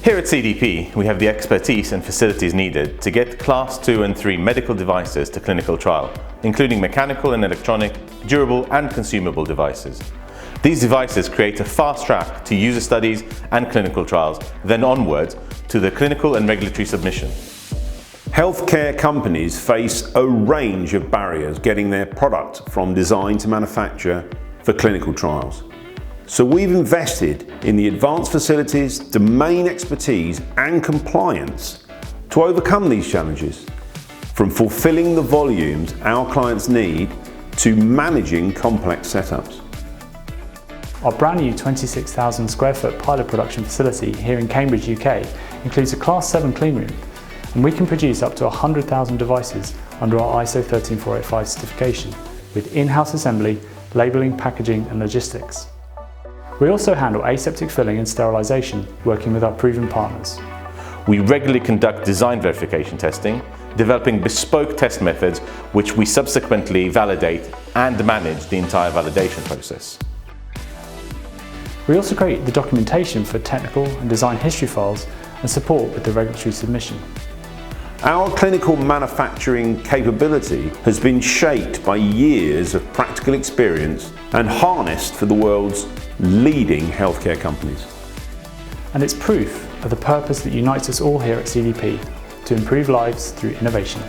Here at CDP, we have the expertise and facilities needed to get Class 2 and 3 medical devices to clinical trial, including mechanical and electronic, durable and consumable devices. These devices create a fast track to user studies and clinical trials, then onwards to the clinical and regulatory submission. Healthcare companies face a range of barriers getting their product from design to manufacture for clinical trials. So we've invested in the advanced facilities, domain expertise and compliance to overcome these challenges, from fulfilling the volumes our clients need to managing complex setups. Our brand new 26,000 square foot pilot production facility here in Cambridge, UK includes a Class 7 cleanroom, and we can produce up to 100,000 devices under our ISO 13485 certification with in-house assembly, labelling, packaging and logistics. We also handle aseptic filling and sterilisation, working with our proven partners. We regularly conduct design verification testing, developing bespoke test methods which we subsequently validate and manage the entire validation process. We also create the documentation for technical and design history files and support with the regulatory submission. Our clinical manufacturing capability has been shaped by years of practical experience and harnessed for the world's leading healthcare companies. And it's proof of the purpose that unites us all here at CDP to improve lives through innovation.